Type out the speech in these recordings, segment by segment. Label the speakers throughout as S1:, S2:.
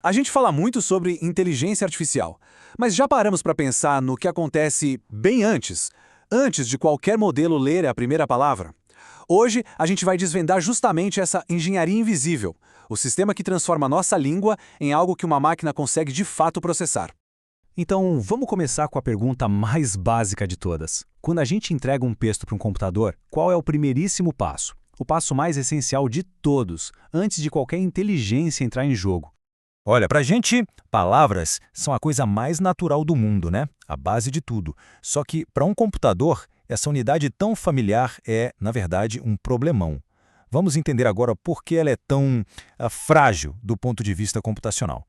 S1: A gente fala muito sobre inteligência artificial, mas já paramos para pensar no que acontece bem antes de qualquer modelo ler a primeira palavra? Hoje, a gente vai desvendar justamente essa engenharia invisível, o sistema que transforma a nossa língua em algo que uma máquina consegue de fato processar.
S2: Então, vamos começar com a pergunta mais básica de todas. Quando a gente entrega um texto para um computador, qual é o primeiríssimo passo? O passo mais essencial de todos, antes de qualquer inteligência entrar em jogo.
S3: Olha, pra gente, palavras são a coisa mais natural do mundo, né? A base de tudo. Só que, para um computador, essa unidade tão familiar é, na verdade, um problemão. Vamos entender agora por que ela é tão frágil do ponto de vista computacional.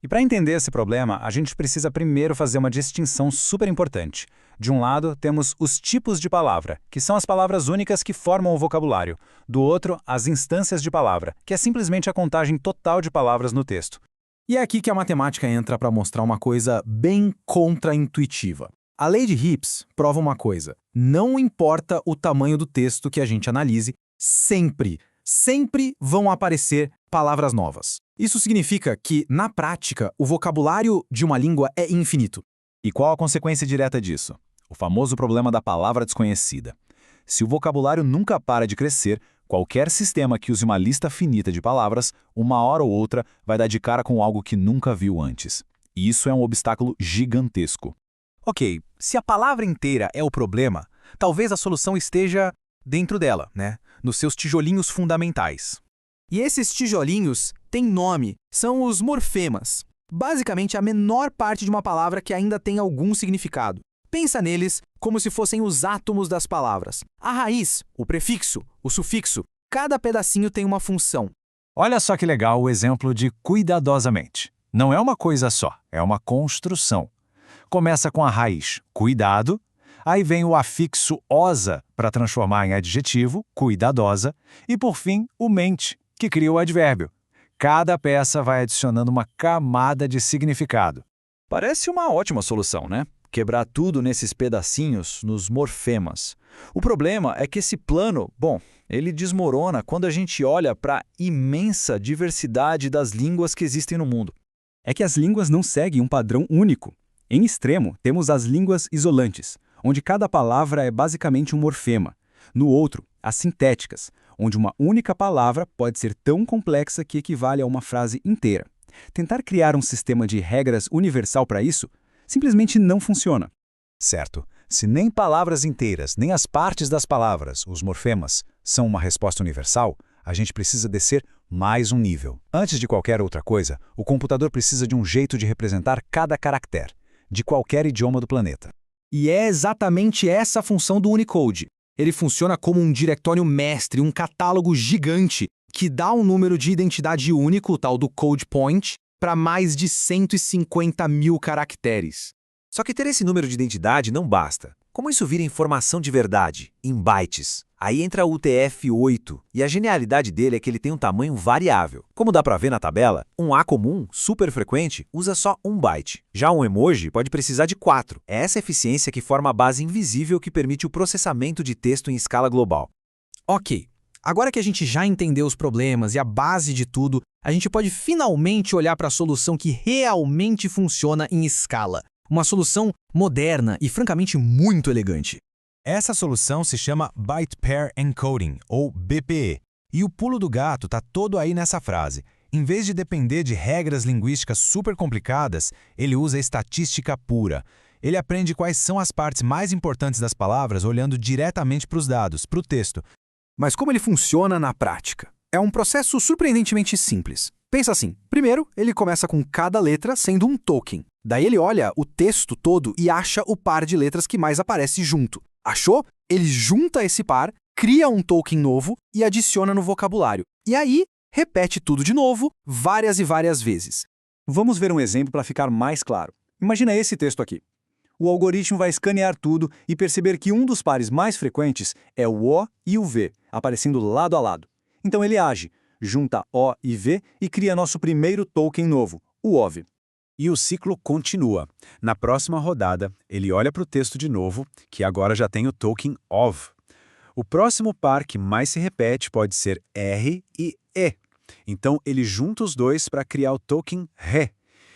S2: E para entender esse problema, a gente precisa primeiro fazer uma distinção super importante. De um lado, temos os tipos de palavra, que são as palavras únicas que formam o vocabulário. Do outro, as instâncias de palavra, que é simplesmente a contagem total de palavras no texto.
S4: E é aqui que a matemática entra para mostrar uma coisa bem contraintuitiva. A lei de Hipps prova uma coisa: não importa o tamanho do texto que a gente analise, sempre vão aparecer palavras novas. Isso significa que, na prática, o vocabulário de uma língua é infinito.
S3: E qual a consequência direta disso? O famoso problema da palavra desconhecida. Se o vocabulário nunca para de crescer, qualquer sistema que use uma lista finita de palavras, uma hora ou outra vai dar de cara com algo que nunca viu antes. E isso é um obstáculo gigantesco.
S5: Ok, se a palavra inteira é o problema, talvez a solução esteja dentro dela, né? Nos seus tijolinhos fundamentais. E esses tijolinhos têm nome, são os morfemas. Basicamente, a menor parte de uma palavra que ainda tem algum significado. Pensa neles como se fossem os átomos das palavras. A raiz, o prefixo, o sufixo, cada pedacinho tem uma função.
S3: Olha só que legal o exemplo de cuidadosamente. Não é uma coisa só, é uma construção. Começa com a raiz, cuidado, aí vem o afixo osa para transformar em adjetivo, cuidadosa, e por fim o mente, que cria o advérbio. Cada peça vai adicionando uma camada de significado.
S6: Parece uma ótima solução, né? Quebrar tudo nesses pedacinhos, nos morfemas. O problema é que esse plano, ele desmorona quando a gente olha para a imensa diversidade das línguas que existem no mundo.
S2: É que as línguas não seguem um padrão único. Em extremo, temos as línguas isolantes, onde cada palavra é basicamente um morfema. No outro, as sintéticas, onde uma única palavra pode ser tão complexa que equivale a uma frase inteira. Tentar criar um sistema de regras universal para isso simplesmente não funciona.
S3: Certo. Se nem palavras inteiras, nem as partes das palavras, os morfemas, são uma resposta universal, a gente precisa descer mais um nível. Antes de qualquer outra coisa, o computador precisa de um jeito de representar cada caractere, de qualquer idioma do planeta.
S4: E é exatamente essa a função do Unicode. Ele funciona como um diretório mestre, um catálogo gigante, que dá um número de identidade único, o tal do code point, para mais de 150 mil caracteres.
S5: Só que ter esse número de identidade não basta. Como isso vira informação de verdade, em bytes? Aí entra o UTF-8, e a genialidade dele é que ele tem um tamanho variável. Como dá para ver na tabela, um A comum, super frequente, usa só 1 byte. Já um emoji pode precisar de 4. É essa eficiência que forma a base invisível que permite o processamento de texto em escala global.
S4: Ok, agora que a gente já entendeu os problemas e a base de tudo, a gente pode finalmente olhar para a solução que realmente funciona em escala. Uma solução moderna e, francamente, muito elegante.
S3: Essa solução se chama Byte Pair Encoding, ou BPE. E o pulo do gato está todo aí nessa frase. Em vez de depender de regras linguísticas super complicadas, ele usa estatística pura. Ele aprende quais são as partes mais importantes das palavras olhando diretamente para os dados, para o texto.
S4: Mas como ele funciona na prática? É um processo surpreendentemente simples. Pensa assim, primeiro, ele começa com cada letra sendo um token. Daí ele olha o texto todo e acha o par de letras que mais aparece junto. Achou? Ele junta esse par, cria um token novo e adiciona no vocabulário. E aí, repete tudo de novo, várias e várias vezes.
S2: Vamos ver um exemplo para ficar mais claro. Imagina esse texto aqui. O algoritmo vai escanear tudo e perceber que um dos pares mais frequentes é o O e o V, aparecendo lado a lado. Então ele age, junta O e V e cria nosso primeiro token novo, o OV.
S1: E o ciclo continua. Na próxima rodada, ele olha para o texto de novo, que agora já tem o token OV. O próximo par que mais se repete pode ser R e E. Então, ele junta os dois para criar o token ré.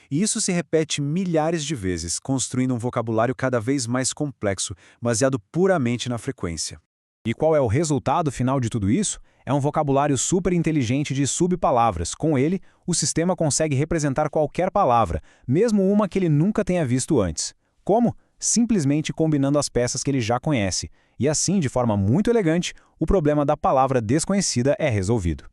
S1: E isso se repete milhares de vezes, construindo um vocabulário cada vez mais complexo, baseado puramente na frequência.
S5: E qual é o resultado final de tudo isso? É um vocabulário super inteligente de subpalavras. Com ele, o sistema consegue representar qualquer palavra, mesmo uma que ele nunca tenha visto antes. Como? Simplesmente combinando as peças que ele já conhece. E assim, de forma muito elegante, o problema da palavra desconhecida é resolvido.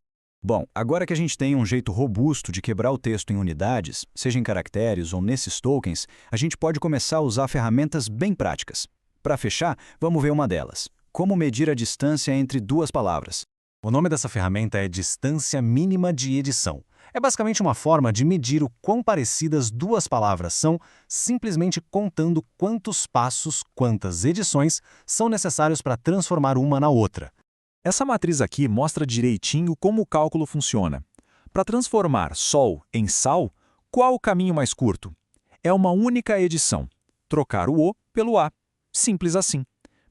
S2: Bom, agora que a gente tem um jeito robusto de quebrar o texto em unidades, seja em caracteres ou nesses tokens, a gente pode começar a usar ferramentas bem práticas. Para fechar, vamos ver uma delas. Como medir a distância entre duas palavras?
S3: O nome dessa ferramenta é distância mínima de edição. É basicamente uma forma de medir o quão parecidas duas palavras são, simplesmente contando quantos passos, quantas edições são necessários para transformar uma na outra. Essa matriz aqui mostra direitinho como o cálculo funciona. Para transformar sol em sal, qual o caminho mais curto? É uma única edição. Trocar o O pelo A. Simples assim.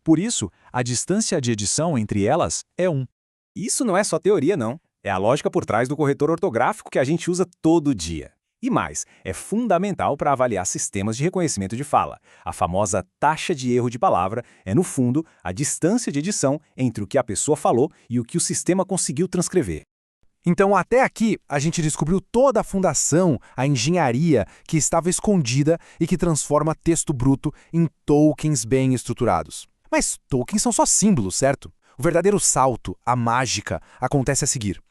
S3: Por isso, a distância de edição entre elas é 1.
S7: Isso não é só teoria, não. É a lógica por trás do corretor ortográfico que a gente usa todo dia. E mais, é fundamental para avaliar sistemas de reconhecimento de fala. A famosa taxa de erro de palavra é, no fundo, a distância de edição entre o que a pessoa falou e o que o sistema conseguiu transcrever.
S4: Então, até aqui, a gente descobriu toda a fundação, a engenharia que estava escondida e que transforma texto bruto em tokens bem estruturados. Mas tokens são só símbolos, certo? O verdadeiro salto, a mágica, acontece a seguir.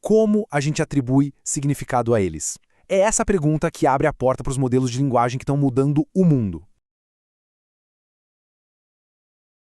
S4: Como a gente atribui significado a eles? É essa pergunta que abre a porta para os modelos de linguagem que estão mudando o mundo.